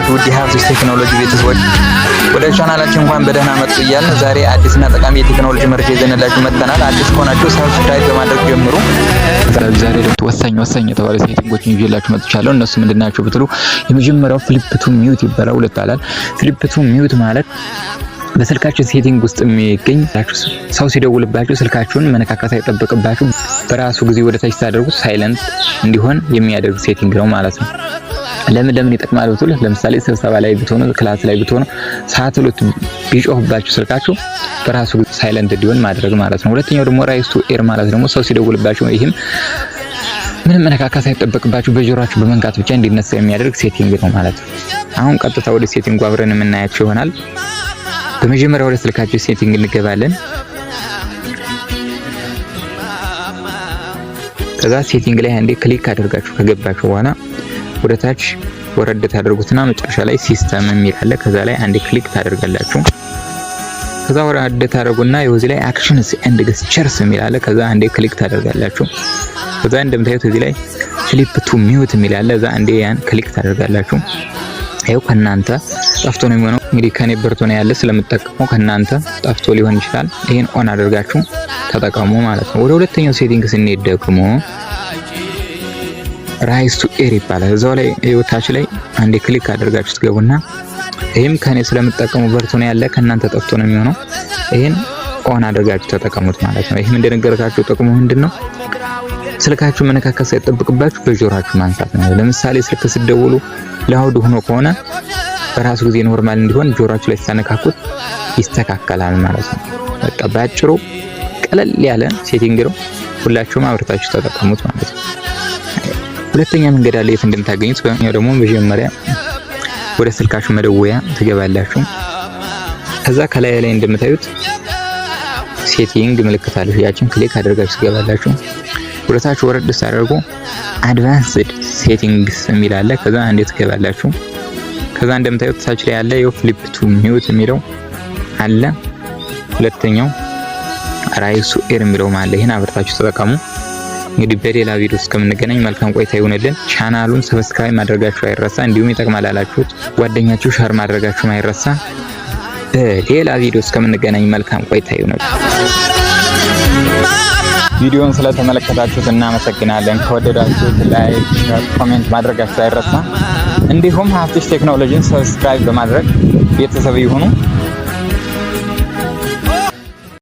ናችሁ? ውድ ሀብቶች ቴክኖሎጂ ቤተሰቦች ወደ ቻናላችን እንኳን በደህና መጡ እያልን ዛሬ አዲስና ጠቃሚ የቴክኖሎጂ መረጃ ይዘንላችሁ መጥተናል። አዲስ ከሆናችሁ ሰብስክራይብ በማድረግ ጀምሩ። ዛሬ ደግሞ ወሳኝ የተባለ ሴቲንጎችን ይዤላችሁ መጥቻለሁ። እነሱ ምንድናቸው ብትሉ የመጀመሪያው ፍሊፕ ቱ ሚውት ይባላል። ሁለታላል ፍሊፕ ቱ ሚውት ማለት በስልካችሁ ሴቲንግ ውስጥ የሚገኝ ሰው ሲደውልባችሁ ስልካችሁን መነካካት አይጠበቅባችሁ በራሱ ጊዜ ወደ ታች ታደርጉት ሳይለንት እንዲሆን የሚያደርግ ሴቲንግ ነው ማለት ነው። ለምን ይጠቅማል ብትሉ ለምሳሌ ስብሰባ ላይ ብትሆኑ ክላስ ላይ ብትሆኑ ሳትሉት ቢጮህባችሁ ስልካችሁ በራሱ ሳይለንት እንዲሆን ማድረግ ማለት ነው። ሁለተኛው ደግሞ ራይስ ቱ ኤር ማለት ደግሞ ሰው ሲደውልባችሁ ይህም ምንም መነካካት አይጠበቅባችሁ በጆሮአችሁ በመንካት ብቻ እንዲነሳ የሚያደርግ ሴቲንግ ነው ማለት ነው። አሁን ቀጥታ ወደ ሴቲንጉ አብረን የምናያቸው ይሆናል። በመጀመሪያ ወደ ስልካችሁ ሴቲንግ እንገባለን። ከዛ ሴቲንግ ላይ አንዴ ክሊክ አድርጋችሁ ከገባችሁ በኋላ ወደ ታች ወረድ ታደርጉትና መጨረሻ ላይ ሲስተም የሚል አለ። ከዛ ላይ አንዴ ክሊክ ታደርጋላችሁ። ከዛ ወረድ ታደርጉና እዚህ ላይ አክሽንስ ኤንድ ገስቸርስ የሚል አለ። ከዛ አንዴ ክሊክ ታደርጋላችሁ። ከዛ እንደምታዩት እዚህ ላይ ፍሊፕ ቱ ሚውት የሚል አለ። ከዛ አንዴ ያን ክሊክ ታደርጋላችሁ። ይሄው ከናንተ ጠፍቶ ነው የሚሆነው። እንግዲህ ከኔ በርቶ ነው ያለ ስለምትጠቀሙ ከናንተ ጠፍቶ ሊሆን ይችላል። ይሄን ኦን አድርጋችሁ ተጠቀሙ ማለት ነው። ወደ ሁለተኛው ሴቲንግ ስንሄድ ደግሞ ራይስ ቱ ኤር ይባላል። እዛው ላይ ታች ላይ አንዴ ክሊክ አድርጋችሁ ትገቡና ይሄም ከኔ ስለምትጠቀሙ በርቶ ነው ያለ ከናንተ ጠፍቶ ነው የሚሆነው። ይሄን ኦን አድርጋችሁ ተጠቀሙት ማለት ነው። ይሄም እንደነገርካችሁ ጥቅሙ ምንድነው? ስልካችሁ መነካከስ ሳይጠበቅባችሁ በጆሮአችሁ ማንሳት ነው። ለምሳሌ ስልክ ስትደውሉ ላውድ ሆኖ ከሆነ በራሱ ጊዜ ኖርማል እንዲሆን ጆሮአችሁ ላይ ተነካኩት ይስተካከላል ማለት ነው። በቃ ባጭሩ ቀለል ያለ ሴቲንግ ነው። ሁላችሁም አብርታችሁ ተጠቀሙት ማለት ነው። ሁለተኛ መንገድ አለ የት እንደምታገኙት። በእኛው ደግሞ መጀመሪያ ወደ ስልካችሁ መደወያ ትገባላችሁ። ከዛ ከላይ ላይ እንደምታዩት ሴቲንግ ምልክት አለ። ያችን ክሊክ አድርጋችሁ ትገባላችሁ። ወደታች ወረድ ሳደርጉ አድቫንስድ ሴቲንግስ የሚል አለ። ከዛ አንዴ ትገባላችሁ። ከዛ እንደምታዩት ታች ላይ ያለ ፍሊፕ ቱ ሚውት የሚለው አለ። ሁለተኛው ራይስ ቱ ኤር የሚለው ማለት ይሄን አብርታችሁ ተጠቀሙ። እንግዲህ በሌላ ቪዲዮ እስከምንገናኝ መልካም ቆይታ ይሁንልን። ቻናሉን ሰብስክራይብ ማድረጋችሁ አይረሳ። እንዲሁም ይጠቅማል ያላችሁት ጓደኛችሁ ሼር ማድረጋችሁ አይረሳ። በሌላ ቪዲዮ እስከምንገናኝ መልካም ቆይታ ይሁንልን። ቪዲዮውን ስለተመለከታችሁት እናመሰግናለን። ከወደዳችሁት ላይክ፣ ኮሜንት ማድረጋችሁ አይረሳ። እንዲሁም ሀብትሽ ቴክኖሎጂን ሰብስክራይብ በማድረግ ቤተሰብ ይሁኑ።